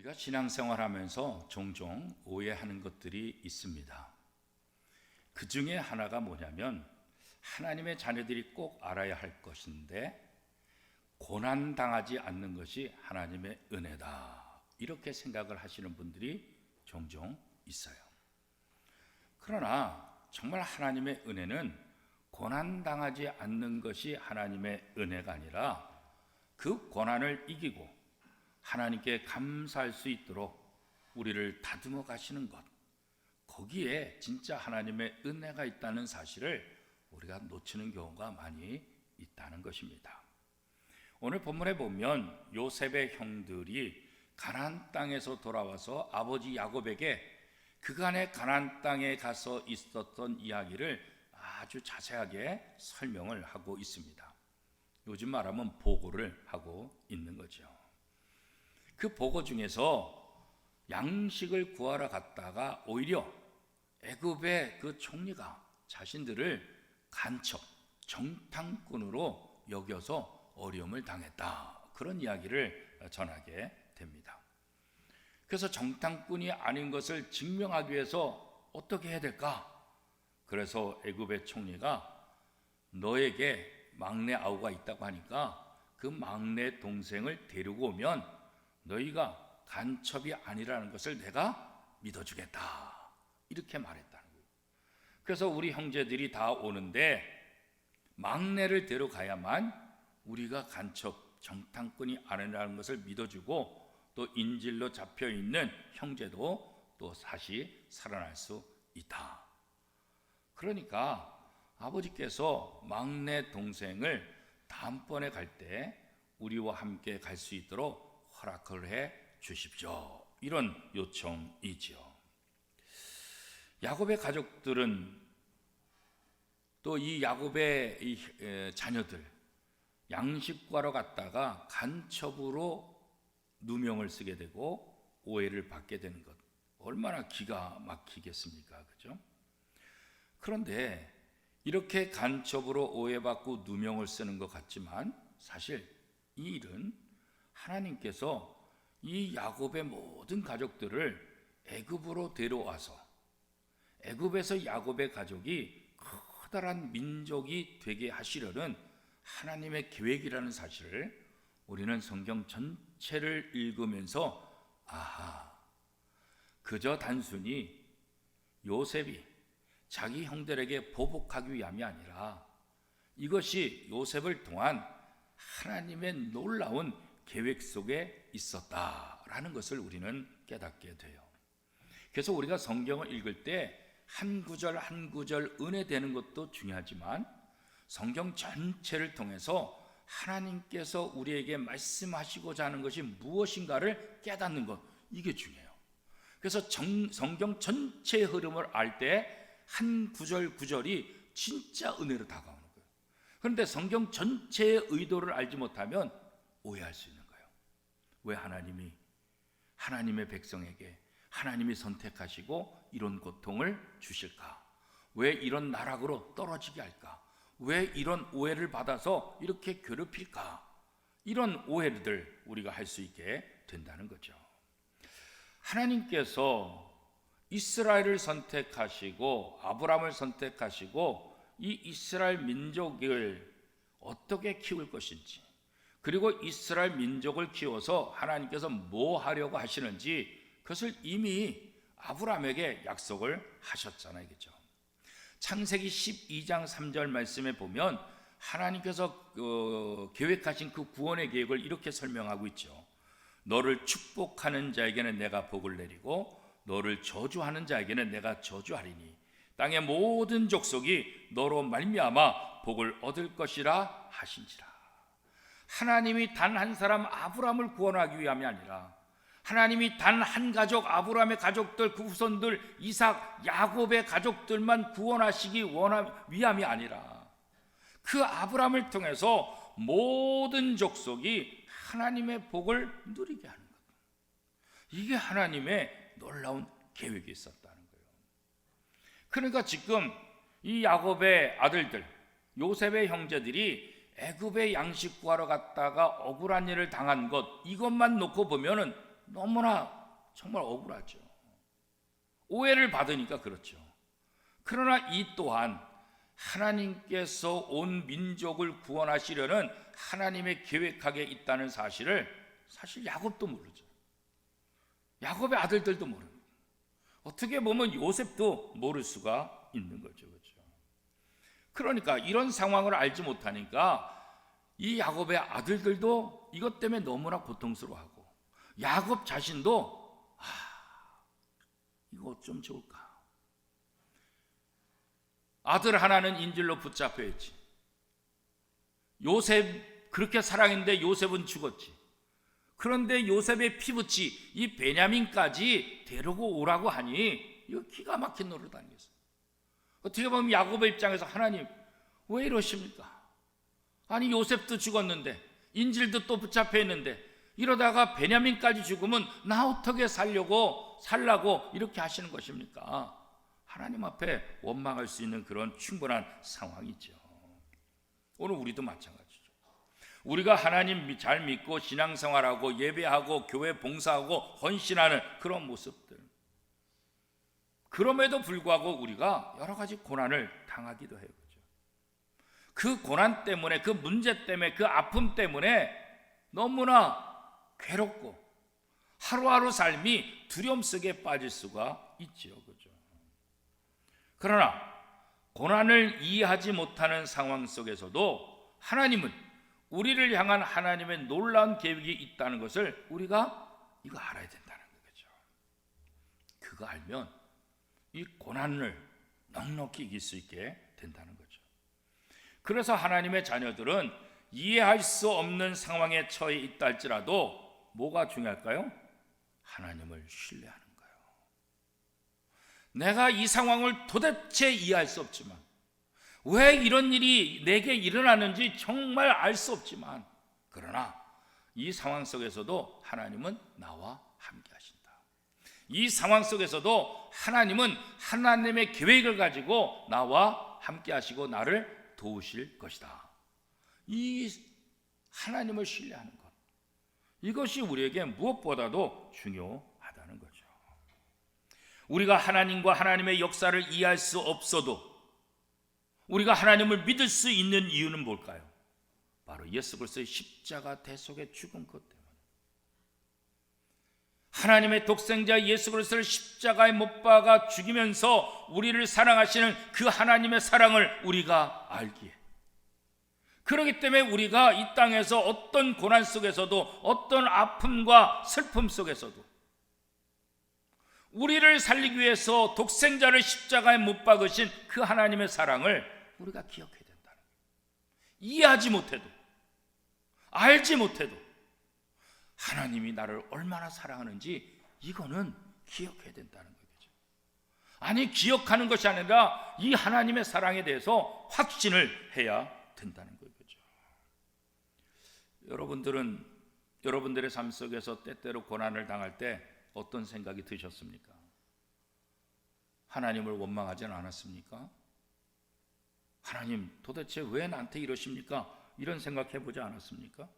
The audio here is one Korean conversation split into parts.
우리가 신앙생활하면서 종종 오해하는 것들이 있습니다. 그 중에 하나가 뭐냐면 하나님의 자녀들이 꼭 알아야 할 것인데 고난당하지 않는 것이 하나님의 은혜다, 이렇게 생각을 하시는 분들이 종종 있어요. 그러나 정말 하나님의 은혜는 고난당하지 않는 것이 하나님의 은혜가 아니라 그 고난을 이기고 하나님께 감사할 수 있도록 우리를 다듬어 가시는 것, 거기에 진짜 하나님의 은혜가 있다는 사실을 우리가 놓치는 경우가 많이 있다는 것입니다. 오늘 본문에 보면 요셉의 형들이 가나안 땅에서 돌아와서 아버지 야곱에게 그간의 가나안 땅에 가서 있었던 이야기를 아주 자세하게 설명을 하고 있습니다. 요즘 말하면 보고를 하고 있는 거죠. 그 보고 중에서 양식을 구하러 갔다가 오히려 애굽의 그 총리가 자신들을 간첩, 정탐꾼으로 여겨서 어려움을 당했다, 그런 이야기를 전하게 됩니다. 그래서 정탐꾼이 아닌 것을 증명하기 위해서 어떻게 해야 될까? 그래서 애굽의 총리가 너에게 막내 아우가 있다고 하니까 그 막내 동생을 데리고 오면 너희가 간첩이 아니라는 것을 내가 믿어주겠다, 이렇게 말했다는 거예요. 그래서 우리 형제들이 다 오는데 막내를 데려가야만 우리가 간첩, 정탐꾼이 아니라는 것을 믿어주고 또 인질로 잡혀있는 형제도 또 다시 살아날 수 있다. 그러니까 아버지께서 막내 동생을 다음번에 갈 때 우리와 함께 갈 수 있도록 허락을 해 주십시오, 이런 요청이지요. 야곱의 가족들은 또 이 야곱의 이 자녀들 양식 구하러 갔다가 간첩으로 누명을 쓰게 되고 오해를 받게 되는 것, 얼마나 기가 막히겠습니까? 그죠? 그런데 이렇게 간첩으로 오해받고 누명을 쓰는 것 같지만 사실 이 일은 하나님께서 이 야곱의 모든 가족들을 애굽으로 데려와서 애굽에서 야곱의 가족이 커다란 민족이 되게 하시려는 하나님의 계획이라는 사실을 우리는 성경 전체를 읽으면서 그저 단순히 요셉이 자기 형들에게 보복하기 위함이 아니라 이것이 요셉을 통한 하나님의 놀라운 계획 속에 있었다라는 것을 우리는 깨닫게 돼요. 그래서 우리가 성경을 읽을 때 한 구절 한 구절 은혜되는 것도 중요하지만 성경 전체를 통해서 하나님께서 우리에게 말씀하시고자 하는 것이 무엇인가를 깨닫는 것, 이게 중요해요. 그래서 성경 전체의 흐름을 알 때 한 구절 구절이 진짜 은혜로 다가오는 거예요. 그런데 성경 전체의 의도를 알지 못하면 오해할 수 있는 거예요. 왜 하나님이 하나님의 백성에게 하나님이 선택하시고 이런 고통을 주실까? 왜 이런 나락으로 떨어지게 할까? 왜 이런 오해를 받아서 이렇게 괴롭힐까? 이런 오해들 우리가 할 수 있게 된다는 거죠. 하나님께서 이스라엘을 선택하시고 아브라함을 선택하시고 이 이스라엘 민족을 어떻게 키울 것인지, 그리고 이스라엘 민족을 키워서 하나님께서 뭐 하려고 하시는지 그것을 이미 아브라함에게 약속을 하셨잖아요. 그렇죠? 창세기 12장 3절 말씀에 보면 하나님께서 계획하신 그 구원의 계획을 이렇게 설명하고 있죠. 너를 축복하는 자에게는 내가 복을 내리고 너를 저주하는 자에게는 내가 저주하리니 땅의 모든 족속이 너로 말미암아 복을 얻을 것이라 하신지라. 하나님이 단 한 사람 아브라함을 구원하기 위함이 아니라 하나님이 단 한 가족 아브라함의 가족들, 그 후손들 이삭, 야곱의 가족들만 구원하시기 위함이 아니라 그 아브라함을 통해서 모든 족속이 하나님의 복을 누리게 하는 것, 이게 하나님의 놀라운 계획이 있었다는 거예요. 그러니까 지금 이 야곱의 아들들, 요셉의 형제들이 애굽에 양식 구하러 갔다가 억울한 일을 당한 것, 이것만 놓고 보면은 너무나 정말 억울하죠. 오해를 받으니까 그렇죠. 그러나 이 또한 하나님께서 온 민족을 구원하시려는 하나님의 계획하에 있다는 사실을 사실 야곱도 모르죠. 야곱의 아들들도 모릅니다. 어떻게 보면 요셉도 모를 수가 있는 거죠. 그렇죠? 그러니까 이런 상황을 알지 못하니까 이 야곱의 아들들도 이것 때문에 너무나 고통스러워하고, 야곱 자신도 이거 어쩜 좋을까? 아들 하나는 인질로 붙잡혀 있지. 요셉 그렇게 사랑했는데 요셉은 죽었지. 그런데 요셉의 피부치 이 베냐민까지 데리고 오라고 하니 이거 기가 막힌 노릇 아니겠어요? 어떻게 보면 야곱의 입장에서 하나님 왜 이러십니까? 아니 요셉도 죽었는데 인질도 또 붙잡혀 있는데 이러다가 베냐민까지 죽으면 나 어떻게 살라고 이렇게 하시는 것입니까? 하나님 앞에 원망할 수 있는 그런 충분한 상황이죠. 오늘 우리도 마찬가지죠. 우리가 하나님 잘 믿고 신앙생활하고 예배하고 교회 봉사하고 헌신하는 그런 모습들, 그럼에도 불구하고 우리가 여러 가지 고난을 당하기도 해요. 그 고난 때문에, 그 문제 때문에, 그 아픔 때문에 너무나 괴롭고 하루하루 삶이 두려움 속에 빠질 수가 있지요. 그죠? 그러나 고난을 이해하지 못하는 상황 속에서도 하나님은 우리를 향한 하나님의 놀라운 계획이 있다는 것을 우리가 이거 알아야 된다는 거죠. 그거 알면 이 고난을 넉넉히 이길 수 있게 된다는 거죠. 그래서 하나님의 자녀들은 이해할 수 없는 상황에 처해 있다 할지라도 뭐가 중요할까요? 하나님을 신뢰하는 거예요. 내가 이 상황을 도대체 이해할 수 없지만, 왜 이런 일이 내게 일어나는지 정말 알 수 없지만, 그러나 이 상황 속에서도 하나님은 나와 함께 하신다. 이 상황 속에서도 하나님은 하나님의 계획을 가지고 나와 함께 하시고 나를 도우실 것이다. 이 하나님을 신뢰하는 것, 이것이 우리에게 무엇보다도 중요하다는 거죠. 우리가 하나님과 하나님의 역사를 이해할 수 없어도 우리가 하나님을 믿을 수 있는 이유는 뭘까요? 바로 예수 그리스도의 십자가 대속의 죽음 것 때문에. 하나님의 독생자 예수 그리스도를 십자가에 못 박아 죽이면서 우리를 사랑하시는 그 하나님의 사랑을 우리가 알기에, 그렇기 때문에 우리가 이 땅에서 어떤 고난 속에서도, 어떤 아픔과 슬픔 속에서도 우리를 살리기 위해서 독생자를 십자가에 못 박으신 그 하나님의 사랑을 우리가 기억해야 된다는 거예요. 이해하지 못해도, 알지 못해도 하나님이 나를 얼마나 사랑하는지 이거는 기억해야 된다는 거죠. 아니, 기억하는 것이 아니라 이 하나님의 사랑에 대해서 확신을 해야 된다는 거죠. 여러분들은 여러분들의 삶 속에서 때때로 고난을 당할 때 어떤 생각이 드셨습니까? 하나님을 원망하지는 않았습니까? 하나님 도대체 왜 나한테 이러십니까? 이런 생각해 보지 않았습니까?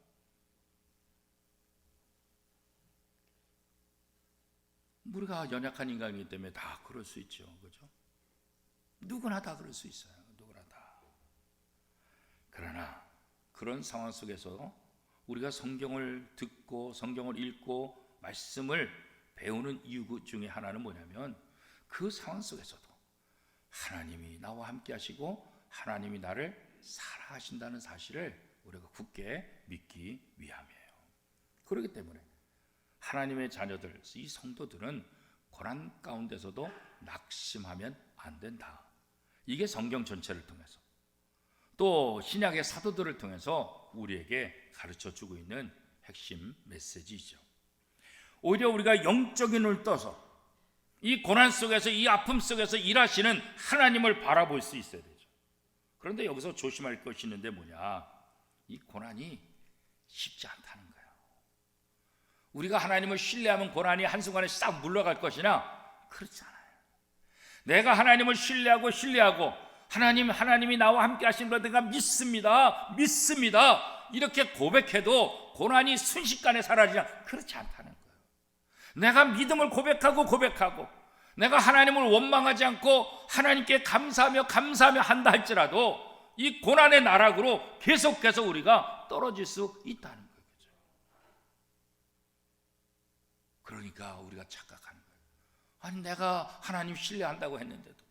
우리가 연약한 인간이기 때문에 다 그럴 수 있죠. 그죠? 누구나 다 그럴 수 있어요. 누구나 다. 그러나 그런 상황 속에서 우리가 성경을 듣고 성경을 읽고 말씀을 배우는 이유 중에 하나는 뭐냐면, 그 상황 속에서도 하나님이 나와 함께 하시고 하나님이 나를 사랑하신다는 사실을 우리가 굳게 믿기 위함이에요. 그렇기 때문에 하나님의 자녀들, 이 성도들은 고난 가운데서도 낙심하면 안 된다. 이게 성경 전체를 통해서, 또 신약의 사도들을 통해서 우리에게 가르쳐주고 있는 핵심 메시지죠. 오히려 우리가 영적인 눈을 떠서 이 고난 속에서, 이 아픔 속에서 일하시는 하나님을 바라볼 수 있어야 되죠. 그런데 여기서 조심할 것이 있는데 뭐냐, 이 고난이 쉽지 않다는 거예요. 우리가 하나님을 신뢰하면 고난이 한순간에 싹 물러갈 것이나 그렇지 않아요. 내가 하나님을 신뢰하고 하나님이 나와 함께 하신 걸 내가 믿습니다 이렇게 고백해도 고난이 순식간에 사라지냐, 그렇지 않다는 거예요. 내가 믿음을 고백하고 내가 하나님을 원망하지 않고 하나님께 감사하며 한다 할지라도 이 고난의 나락으로 계속해서 우리가 떨어질 수 있다는 거예요. 그러니까 우리가 착각하는 거예요. 아니 내가 하나님 신뢰한다고 했는데도,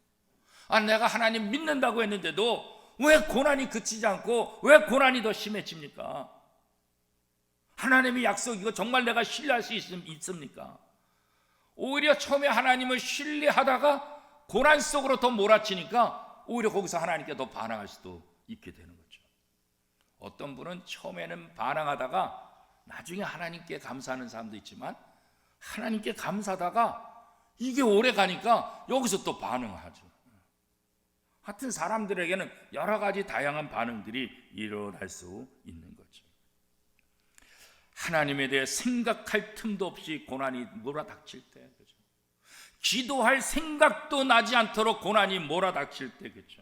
아니 내가 하나님 믿는다고 했는데도 왜 고난이 그치지 않고 왜 고난이 더 심해집니까? 하나님의 약속 이거 정말 내가 신뢰할 수 있습니까? 오히려 처음에 하나님을 신뢰하다가 고난 속으로 더 몰아치니까 오히려 거기서 하나님께 더 반항할 수도 있게 되는 거죠. 어떤 분은 처음에는 반항하다가 나중에 하나님께 감사하는 사람도 있지만, 하나님께 감사하다가 이게 오래 가니까 여기서 또 반응하죠. 하여튼 사람들에게는 여러 가지 다양한 반응들이 일어날 수 있는 거죠. 하나님에 대해 생각할 틈도 없이 고난이 몰아닥칠 때, 그죠? 기도할 생각도 나지 않도록 고난이 몰아닥칠 때, 그죠?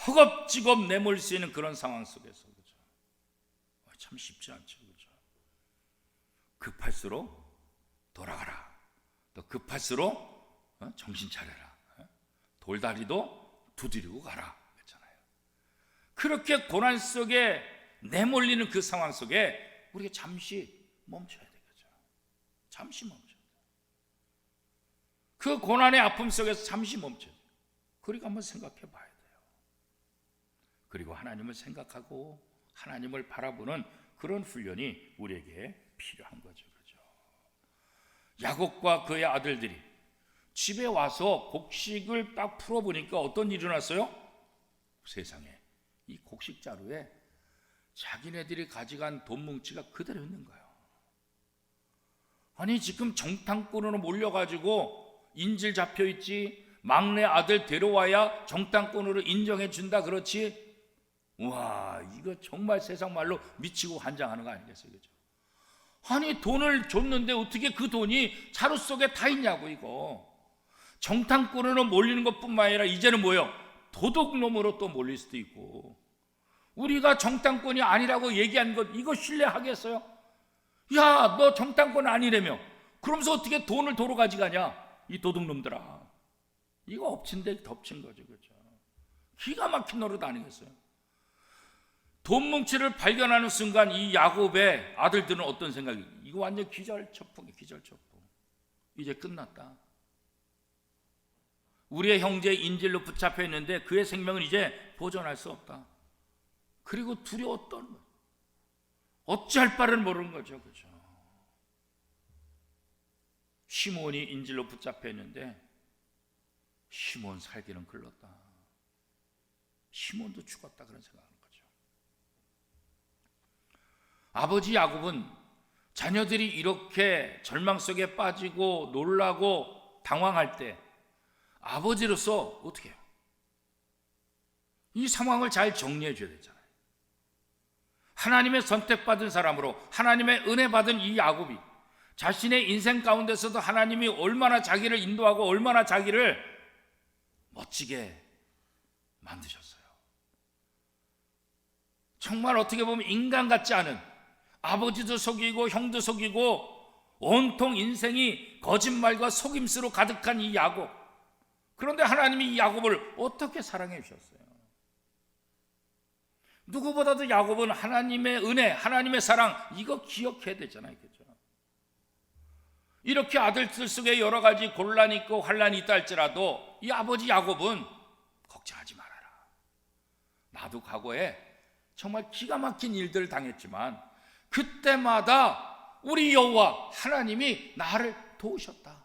허겁지겁 내몰 수 있는 그런 상황 속에서, 그죠? 참 쉽지 않죠, 그죠? 급할수록 돌아가라. 또 급할수록 정신 차려라. 돌다리도 두드리고 가라. 그렇잖아요. 그렇게 고난 속에 내몰리는 그 상황 속에 우리가 잠시 멈춰야 되겠죠. 잠시 멈춰야 돼요. 그 고난의 아픔 속에서 잠시 멈춰야 돼요. 그리고 한번 생각해 봐야 돼요. 그리고 하나님을 생각하고 하나님을 바라보는 그런 훈련이 우리에게 필요한 거죠. 그렇죠? 야곱과 그의 아들들이 집에 와서 곡식을 딱 풀어보니까 어떤 일이 일어났어요? 세상에 이 곡식 자루에 자기네들이 가져간 돈 뭉치가 그대로 있는 거예요. 아니 지금 정탐꾼으로 몰려가지고 인질 잡혀있지, 막내 아들 데려와야 정탐꾼으로 인정해 준다 그렇지. 우와, 이거 정말 세상 말로 미치고 환장하는 거 아니겠어요? 그죠? 아니 돈을 줬는데 어떻게 그 돈이 자루 속에 다 있냐고. 이거 정탐꾼으로 몰리는 것뿐만 아니라 이제는 뭐예요? 도둑놈으로 또 몰릴 수도 있고. 우리가 정탐꾼이 아니라고 얘기한 것 이거 신뢰하겠어요? 야, 너 정탐꾼 아니라며 그러면서 어떻게 돈을 도로 가져가냐, 이 도둑놈들아. 이거 엎친 데 덮친 거죠. 그렇죠? 기가 막힌 노릇 아니겠어요? 돈 뭉치를 발견하는 순간 이 야곱의 아들들은 어떤 생각이? 이거 완전 기절초풍이에요. 기절초풍. 이제 끝났다. 우리의 형제 인질로 붙잡혀 있는데 그의 생명은 이제 보존할 수 없다. 그리고 두려웠던 것, 어찌할 바를 모르는 거죠. 그죠? 시몬이 인질로 붙잡혀 있는데 시몬 살기는 글렀다. 시몬도 죽었다 그런 생각하는 거죠. 아버지 야곱은 자녀들이 이렇게 절망 속에 빠지고 놀라고 당황할 때 아버지로서 어떻게 해요? 이 상황을 잘 정리해 줘야 되잖아요. 하나님의 선택받은 사람으로 하나님의 은혜 받은 이 야곱이 자신의 인생 가운데서도 하나님이 얼마나 자기를 인도하고 얼마나 자기를 멋지게 만드셨어요. 정말 어떻게 보면 인간 같지 않은, 아버지도 속이고 형도 속이고 온통 인생이 거짓말과 속임수로 가득한 이 야곱. 그런데 하나님이 이 야곱을 어떻게 사랑해 주셨어요? 누구보다도 야곱은 하나님의 은혜, 하나님의 사랑 이거 기억해야 되잖아요. 그죠? 이렇게 아들들 속에 여러 가지 곤란이 있고 환란이 있다 할지라도 이 아버지 야곱은 걱정하지 말아라. 나도 과거에 정말 기가 막힌 일들을 당했지만 그때마다 우리 여호와 하나님이 나를 도우셨다.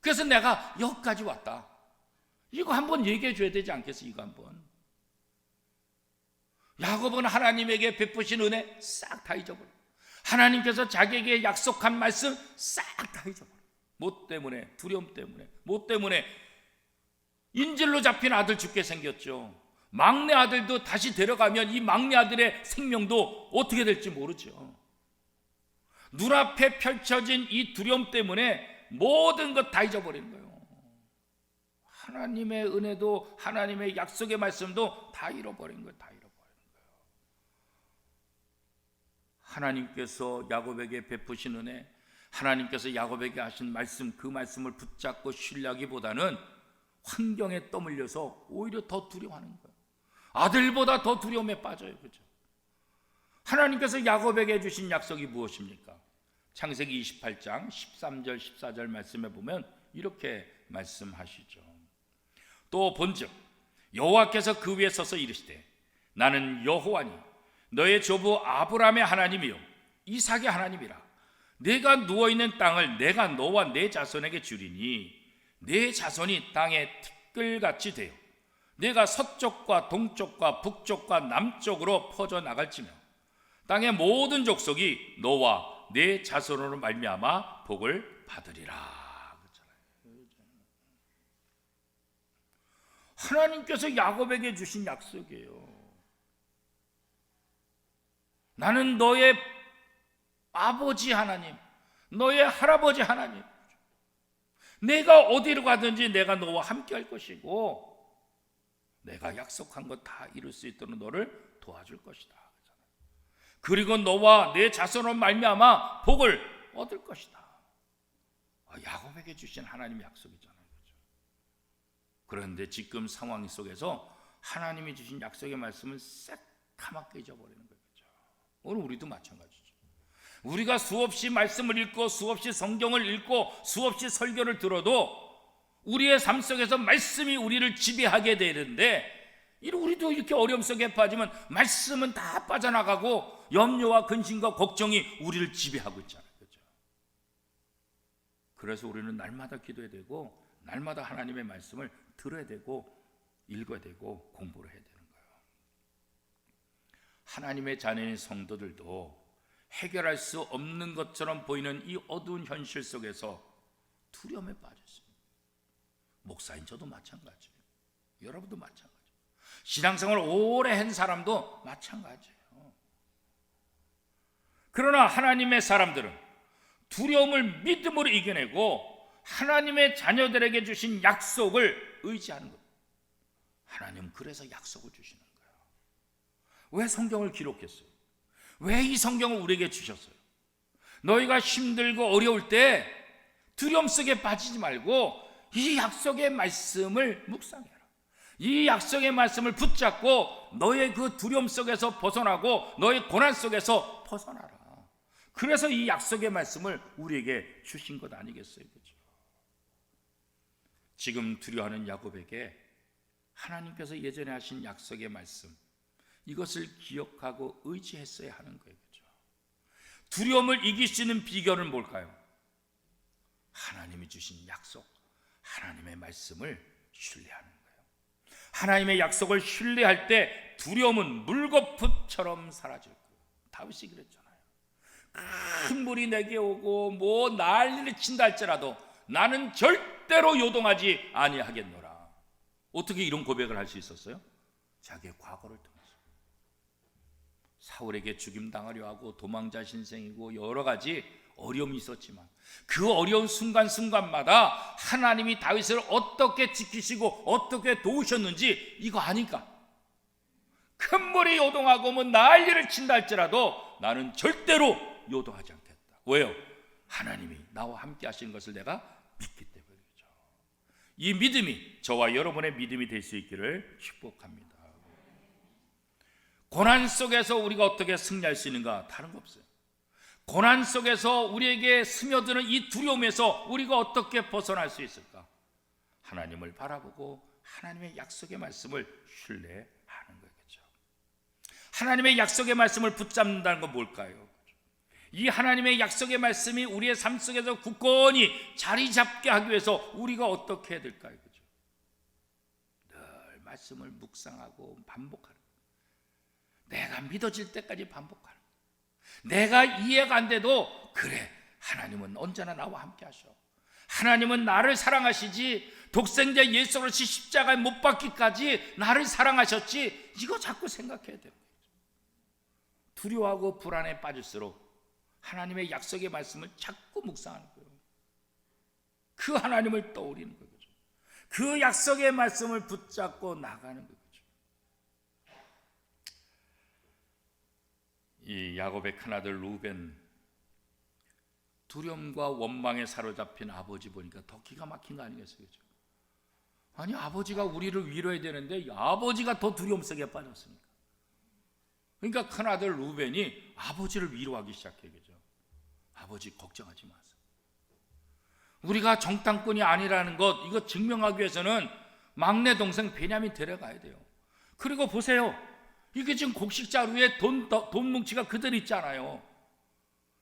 그래서 내가 여기까지 왔다. 이거 한번 얘기해 줘야 되지 않겠어요? 이거 한번. 야곱은 하나님에게 베푸신 은혜 싹 다 잊어버려. 하나님께서 자기에게 약속한 말씀 싹 다 잊어버려. 뭐 때문에? 두려움 때문에. 뭐 때문에? 인질로 잡힌 아들 죽게 생겼죠. 막내 아들도 다시 데려가면 이 막내 아들의 생명도 어떻게 될지 모르죠. 눈앞에 펼쳐진 이 두려움 때문에 모든 것 다 잊어버리는 거예요. 하나님의 은혜도 하나님의 약속의 말씀도 다 잃어버린 거예요. 다 잃어버린 거예요. 하나님께서 야곱에게 베푸신 은혜, 하나님께서 야곱에게 하신 말씀, 그 말씀을 붙잡고 신뢰하기보다는 환경에 떠밀려서 오히려 더 두려워하는 거예요. 아들보다 더 두려움에 빠져요. 그죠? 하나님께서 야곱에게 주신 약속이 무엇입니까? 창세기 28장 13절 14절 말씀에 보면 이렇게 말씀하시죠. 또 본즉 여호와께서 그 위에 서서 이르시되 나는 여호와니 너의 조부 아브라함의 하나님이요 이삭의 하나님이라. 내가 누워있는 땅을 내가 너와 내 자손에게 주리니 내 자손이 땅의 티끌같이 되어 내가 서쪽과 동쪽과 북쪽과 남쪽으로 퍼져나갈지며 땅의 모든 족속이 너와 내 자손으로 말미암아 복을 받으리라. 하나님께서 야곱에게 주신 약속이에요. 나는 너의 아버지 하나님, 너의 할아버지 하나님, 내가 어디로 가든지 내가 너와 함께 할 것이고 내가 약속한 것 다 이룰 수 있도록 너를 도와줄 것이다. 그리고 너와 내 자손으로 말미암아 복을 얻을 것이다. 야곱에게 주신 하나님의 약속이잖아요. 그렇죠? 그런데 지금 상황 속에서 하나님이 주신 약속의 말씀을 새까맣게 잊어버리는 거예요. 그렇죠? 오늘 우리도 마찬가지죠. 우리가 수없이 말씀을 읽고 수없이 성경을 읽고 수없이 설교를 들어도 우리의 삶 속에서 말씀이 우리를 지배하게 되는데 우리도 이렇게 어려움 속에 빠지면 말씀은 다 빠져나가고 염려와 근심과 걱정이 우리를 지배하고 있잖아요. 그렇죠? 그래서 우리는 날마다 기도해야 되고 날마다 하나님의 말씀을 들어야 되고 읽어야 되고 공부를 해야 되는 거예요. 하나님의 자녀인 성도들도 해결할 수 없는 것처럼 보이는 이 어두운 현실 속에서 두려움에 빠졌습니다. 목사인 저도 마찬가지예요. 여러분도 마찬가지예요. 신앙생활을 오래 한 사람도 마찬가지예요. 그러나 하나님의 사람들은 두려움을 믿음으로 이겨내고 하나님의 자녀들에게 주신 약속을 의지하는 것. 하나님은 그래서 약속을 주시는 거예요. 왜 성경을 기록했어요? 왜 이 성경을 우리에게 주셨어요? 너희가 힘들고 어려울 때 두려움 속에 빠지지 말고 이 약속의 말씀을 묵상해라. 이 약속의 말씀을 붙잡고 너의 그 두려움 속에서 벗어나고 너의 고난 속에서 벗어나라. 그래서 이 약속의 말씀을 우리에게 주신 것 아니겠어요? 그렇죠? 지금 두려워하는 야곱에게 하나님께서 예전에 하신 약속의 말씀, 이것을 기억하고 의지했어야 하는 거예요. 그렇죠? 두려움을 이길 수 있는 비결은 뭘까요? 하나님이 주신 약속, 하나님의 말씀을 신뢰하는 거예요. 하나님의 약속을 신뢰할 때 두려움은 물거품처럼 사라질 거예요. 다윗이 그랬잖아요. 큰 물이 내게 오고 뭐 난리를 친다 할지라도 나는 절대로 요동하지 아니하겠노라. 어떻게 이런 고백을 할 수 있었어요? 자기의 과거를 통해서. 사울에게 죽임당하려 하고 도망자 신생이고 여러 가지 어려움이 있었지만 그 어려운 순간순간마다 하나님이 다윗을 어떻게 지키시고 어떻게 도우셨는지 이거 아니까 큰 물이 요동하고 뭐 난리를 친다 할지라도 나는 절대로 요동하지 않겠다. 왜요? 하나님이 나와 함께 하신 것을 내가 믿기 때문이죠. 이 믿음이 저와 여러분의 믿음이 될 수 있기를 축복합니다. 고난 속에서 우리가 어떻게 승리할 수 있는가? 다른 거 없어요. 고난 속에서 우리에게 스며드는 이 두려움에서 우리가 어떻게 벗어날 수 있을까? 하나님을 바라보고 하나님의 약속의 말씀을 신뢰하는 거겠죠. 하나님의 약속의 말씀을 붙잡는다는 건 뭘까요? 이 하나님의 약속의 말씀이 우리의 삶 속에서 굳건히 자리 잡게 하기 위해서 우리가 어떻게 해야 될까요? 그죠? 늘 말씀을 묵상하고 반복하는 거예요. 내가 믿어질 때까지 반복하는 거예요. 내가 이해가 안 돼도 그래, 하나님은 언제나 나와 함께 하셔. 하나님은 나를 사랑하시지, 독생자 예수 그리스도 십자가에 못 박기까지 나를 사랑하셨지, 이거 자꾸 생각해야 돼요. 두려워하고 불안에 빠질수록 하나님의 약속의 말씀을 자꾸 묵상하는 거예요. 그 하나님을 떠올리는 거죠. 그 약속의 말씀을 붙잡고 나가는 거죠. 이 야곱의 큰아들 루벤, 두려움과 원망에 사로잡힌 아버지 보니까 더 기가 막힌 거 아니겠어요? 그죠? 아니, 아버지가 우리를 위로해야 되는데 아버지가 더 두려움 속에 빠졌으니까. 그러니까 큰아들 루벤이 아버지를 위로하기 시작해요. 그죠? 아버지 걱정하지 마세요. 우리가 정탐꾼이 아니라는 것, 이거 증명하기 위해서는 막내 동생 베냐민 데려가야 돼요. 그리고 보세요. 이게 지금 곡식자루에 돈 뭉치가 그대로 있잖아요.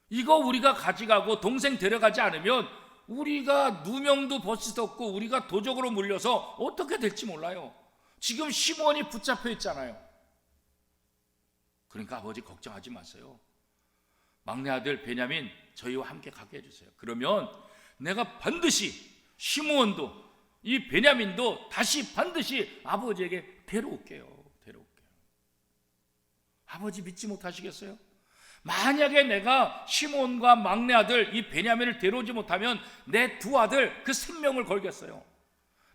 이거 우리가 가져가고 동생 데려가지 않으면 우리가 누명도 벗을 수 없고 우리가 도적으로 물려서 어떻게 될지 몰라요. 지금 시몬이 붙잡혀 있잖아요. 그러니까 아버지 걱정하지 마세요. 막내 아들 베냐민 저희와 함께 가게 해주세요. 그러면 내가 반드시 시몬도 이 베냐민도 다시 반드시 아버지에게 데려올게요. 아버지 믿지 못하시겠어요? 만약에 내가 시몬과 막내 아들 이 베냐민을 데려오지 못하면 내 두 아들 그 생명을 걸겠어요.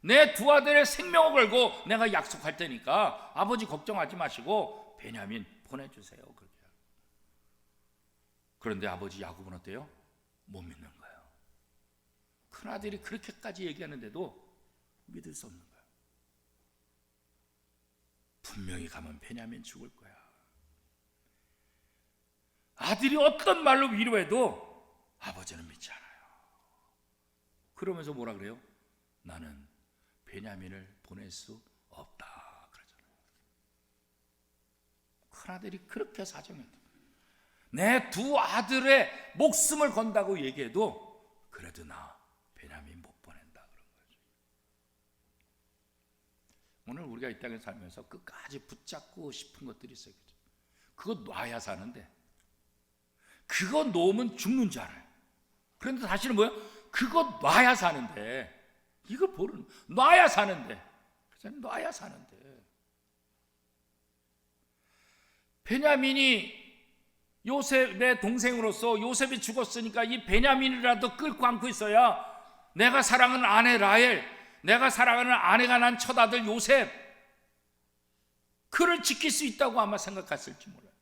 내 두 아들의 생명을 걸고 내가 약속할 테니까 아버지 걱정하지 마시고 베냐민 보내주세요. 그렇게. 그런데 아버지 야곱은 어때요? 못 믿는 거예요. 큰아들이 그렇게까지 얘기하는데도 믿을 수 없는 거예요. 분명히 가면 베냐민 죽을 거야. 아들이 어떤 말로 위로해도 아버지는 믿지 않아요. 그러면서 뭐라 그래요? 나는 베냐민을 보낼 수 없다 그러잖아요. 큰아들이 그렇게 사정했다. 내 두 아들의 목숨을 건다고 얘기해도 그래도 나 베냐민 못 보낸다 그런 거죠. 오늘 우리가 이 땅에 살면서 끝까지 붙잡고 싶은 것들이 있어요. 그거 놔야 사는데 그거 놓으면 죽는 줄 알아요. 그런데 사실은 뭐예요? 그거 놔야 사는데 이걸 모르는, 놔야 사는데 놔야 사는데 베냐민이 요셉의 동생으로서 요셉이 죽었으니까 이 베냐민이라도 끌고 안고 있어야 내가 사랑하는 아내 라헬, 내가 사랑하는 아내가 난 첫아들 요셉 그를 지킬 수 있다고 아마 생각했을지 몰라요.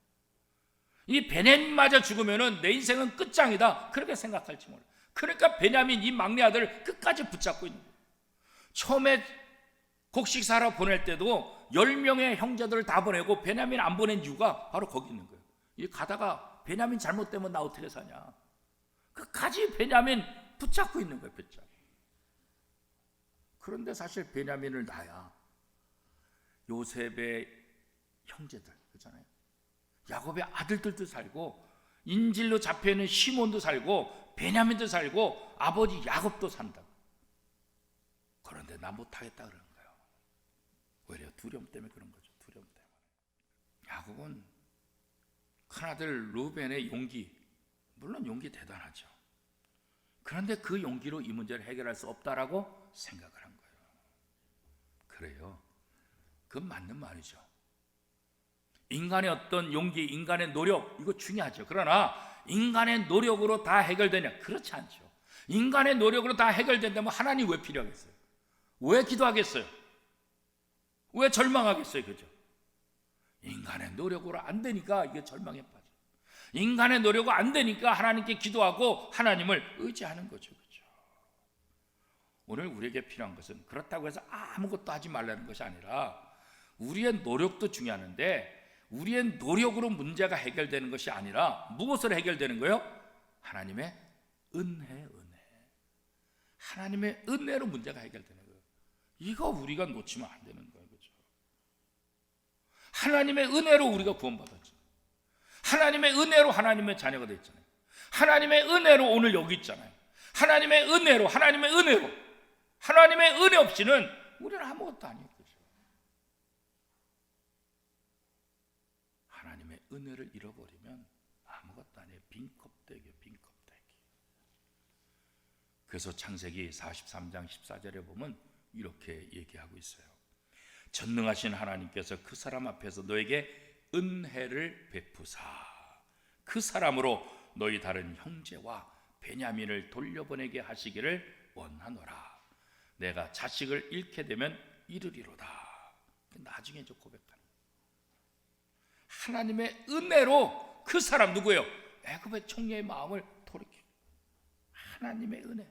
이 베냐민마저 죽으면 내 인생은 끝장이다 그렇게 생각할지 몰라요. 그러니까 베냐민 이 막내 아들을 끝까지 붙잡고 있는 거예요. 처음에 곡식 사러 보낼 때도 10명의 형제들을 다 보내고 베냐민 안 보낸 이유가 바로 거기 있는 거예요. 이 가다가 베냐민 잘못되면 나 어떻게 사냐. 끝까지 베냐민 붙잡고 있는 거예요. 붙잡고. 그런데 사실 베냐민을 낳아야 요셉의 형제들 그렇잖아요. 야곱의 아들들도 살고 인질로 잡혀있는 시몬도 살고 베냐민도 살고 아버지 야곱도 산다. 그런데 나 못하겠다 그러는 거예요. 오히려 두려움 때문에 그런 거죠. 두려움 때문에. 야곱은 큰아들 루벤의 용기, 물론 용기 대단하죠. 그런데 그 용기로 이 문제를 해결할 수 없다라고 생각을 한 거예요. 그래요. 그건 맞는 말이죠. 인간의 어떤 용기, 인간의 노력 이거 중요하죠. 그러나 인간의 노력으로 다 해결되냐? 그렇지 않죠. 인간의 노력으로 다 해결된다면 하나님 왜 필요하겠어요? 왜 기도하겠어요? 왜 절망하겠어요? 그죠? 인간의 노력으로 안 되니까 이게 절망에 빠져. 인간의 노력으로 안 되니까 하나님께 기도하고 하나님을 의지하는 거죠. 그죠? 오늘 우리에게 필요한 것은 그렇다고 해서 아무것도 하지 말라는 것이 아니라 우리의 노력도 중요한데 우리의 노력으로 문제가 해결되는 것이 아니라 무엇으로 해결되는 거예요? 하나님의 은혜. 하나님의 은혜로 문제가 해결되는 거예요. 이거 우리가 놓치면 안 되는 거예요. 그렇죠? 하나님의 은혜로 우리가 구원받았죠. 하나님의 은혜로 하나님의 자녀가 됐잖아요. 하나님의 은혜로 오늘 여기 있잖아요. 하나님의 은혜로 하나님의 은혜 없이는 우리는 아무것도 아니에요. 그렇죠? 하나님의 은혜를 잃어버리면 아무것도 아니에요. 빈껍데기. 그래서 창세기 43장 14절에 보면 이렇게 얘기하고 있어요. 전능하신 하나님께서 그 사람 앞에서 너에게 은혜를 베푸사 그 사람으로 너희 다른 형제와 베냐민을 돌려보내게 하시기를 원하노라. 내가 자식을 잃게 되면 이르리로다. 나중에 저 고백하는 하나님의 은혜로 그 사람 누구예요? 애굽의 총리의 마음을 돌이켜. 하나님의 은혜.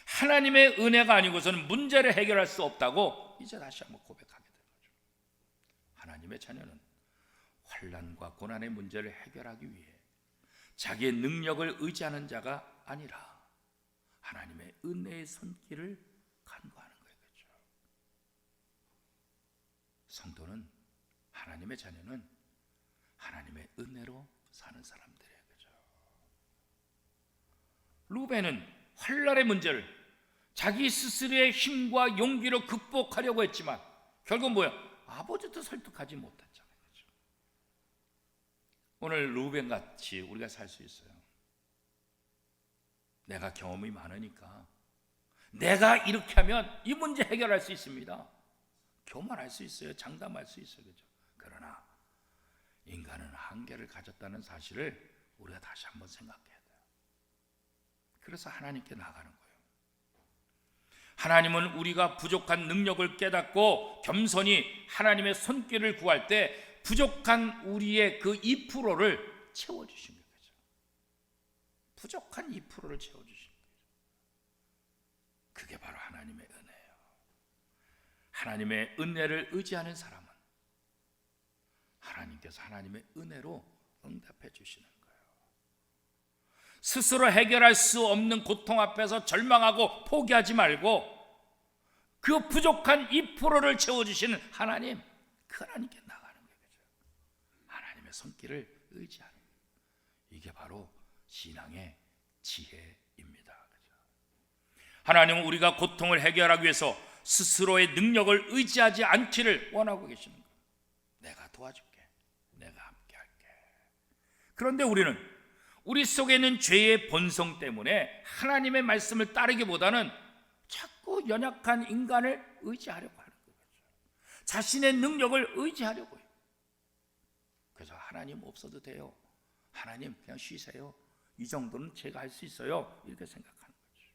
하나님의 은혜가 아니고서는 문제를 해결할 수 없다고 이제 다시 한번 고백하게 된 거죠. 하나님의 자녀는 환난과 고난의 문제를 해결하기 위해 자기의 능력을 의지하는 자가 아니라 하나님의 은혜의 손길을 간구하는 거예요. 그렇죠? 성도는, 하나님의 자녀는 하나님의 은혜로 사는 사람들이에요. 그렇죠? 루벤은 환난의 문제를 자기 스스로의 힘과 용기로 극복하려고 했지만 결국 뭐야? 아버지도 설득하지 못했잖아요. 그렇죠? 오늘 루벤같이 우리가 살 수 있어요. 내가 경험이 많으니까 내가 이렇게 하면 이 문제 해결할 수 있습니다. 교만할 수 있어요. 장담할 수 있어요. 그렇죠? 그러나 인간은 한계를 가졌다는 사실을 우리가 다시 한번 생각해야 돼요. 그래서 하나님께 나가는 거예요. 하나님은 우리가 부족한 능력을 깨닫고 겸손히 하나님의 손길을 구할 때 부족한 우리의 그 2%를 채워주신 거예요. 부족한 2%를 채워주신 거예요. 그게 바로 하나님의 은혜예요. 하나님의 은혜를 의지하는 사람은 하나님께서 하나님의 은혜로 응답해 주시는 거예요. 스스로 해결할 수 없는 고통 앞에서 절망하고 포기하지 말고 그 부족한 2%를 채워주시는 하나님, 그 하나님께 나가는 거예요. 하나님의 손길을 의지하는 거예요. 이게 바로 신앙의 지혜입니다. 하나님은 우리가 고통을 해결하기 위해서 스스로의 능력을 의지하지 않기를 원하고 계시는 거예요. 내가 도와줄게, 내가 함께 할게. 그런데 우리는 우리 속에 있는 죄의 본성 때문에 하나님의 말씀을 따르기보다는 자꾸 연약한 인간을 의지하려고 하는 거죠. 자신의 능력을 의지하려고 해요. 그래서 하나님 없어도 돼요, 하나님 그냥 쉬세요, 이 정도는 제가 할 수 있어요, 이렇게 생각하는 거죠.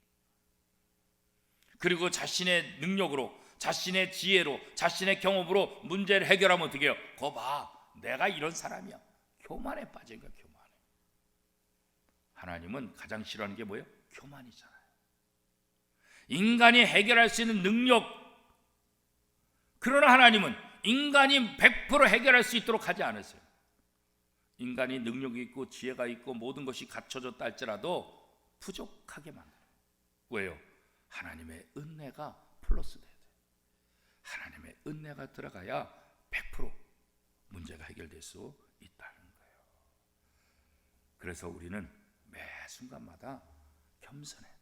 그리고 자신의 능력으로, 자신의 지혜로, 자신의 경험으로 문제를 해결하면 어떻게 해요? 거 봐, 내가 이런 사람이야. 교만에 빠진 거야. 교만에. 하나님은 가장 싫어하는 게 뭐예요? 교만이잖아요. 인간이 해결할 수 있는 능력, 그러나 하나님은 인간이 100% 해결할 수 있도록 하지 않았어요. 인간이 능력이 있고 지혜가 있고 모든 것이 갖춰졌다 할지라도 부족하게 만들어요. 왜요? 하나님의 은혜가 플러스 돼야 돼요. 하나님의 은혜가 들어가야 100% 문제가 해결될 수 있다는 거예요. 그래서 우리는 매 순간마다 겸손해야 돼요.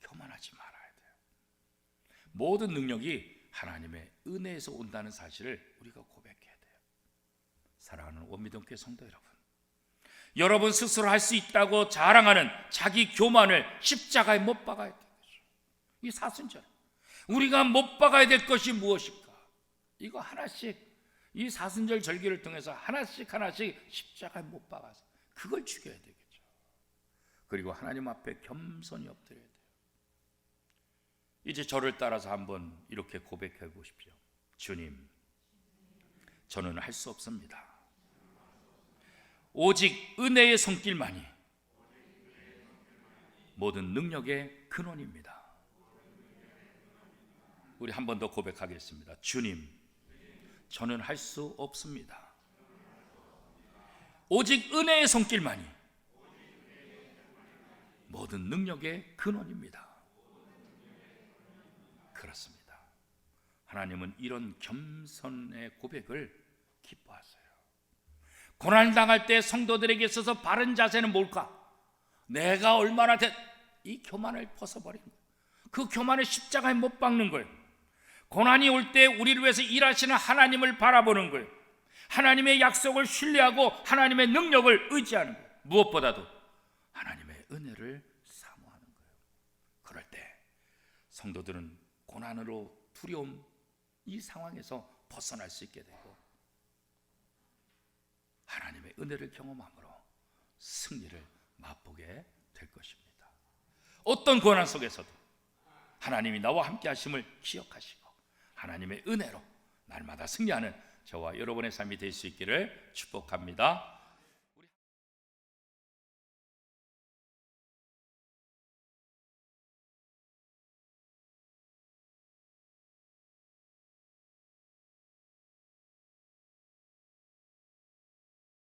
교만하지 말아야 돼요. 모든 능력이 하나님의 은혜에서 온다는 사실을 우리가 고백해야 돼요. 사랑하는 원미동교회 성도 여러분, 여러분 스스로 할 수 있다고 자랑하는 자기 교만을 십자가에 못 박아야 돼요. 이 사순절, 우리가 못 박아야 될 것이 무엇일까? 이거 하나씩, 이 사순절 절기를 통해서 하나씩 십자가에 못 박아서 그걸 죽여야 되겠죠. 그리고 하나님 앞에 겸손히 엎드려야 돼요. 이제 저를 따라서 한번 이렇게 고백해 보십시오. 주님, 저는 할 수 없습니다. 오직 은혜의 손길만이 모든 능력의 근원입니다. 우리 한 번 더 고백하겠습니다. 주님, 저는 할 수 없습니다. 오직 은혜의 손길만이 모든 능력의 근원입니다. 그렇습니다. 하나님은 이런 겸손의 고백을 기뻐하세요. 고난을 당할 때 성도들에게 있어서 바른 자세는 뭘까? 내가 얼마나 이 교만을 벗어버린 거예요. 그 교만을 십자가에 못 박는 거예요. 고난이 올 때 우리를 위해서 일하시는 하나님을 바라보는 거예요. 하나님의 약속을 신뢰하고 하나님의 능력을 의지하는 거예요. 무엇보다도 하나님의 은혜를 사모하는 거예요. 그럴 때 성도들은 고난으로 두려움, 이 상황에서 벗어날 수 있게 되고 하나님의 은혜를 경험함으로 승리를 맛보게 될 것입니다. 어떤 고난 속에서도 하나님이 나와 함께 하심을 기억하시고 하나님의 은혜로 날마다 승리하는 저와 여러분의 삶이 될 수 있기를 축복합니다.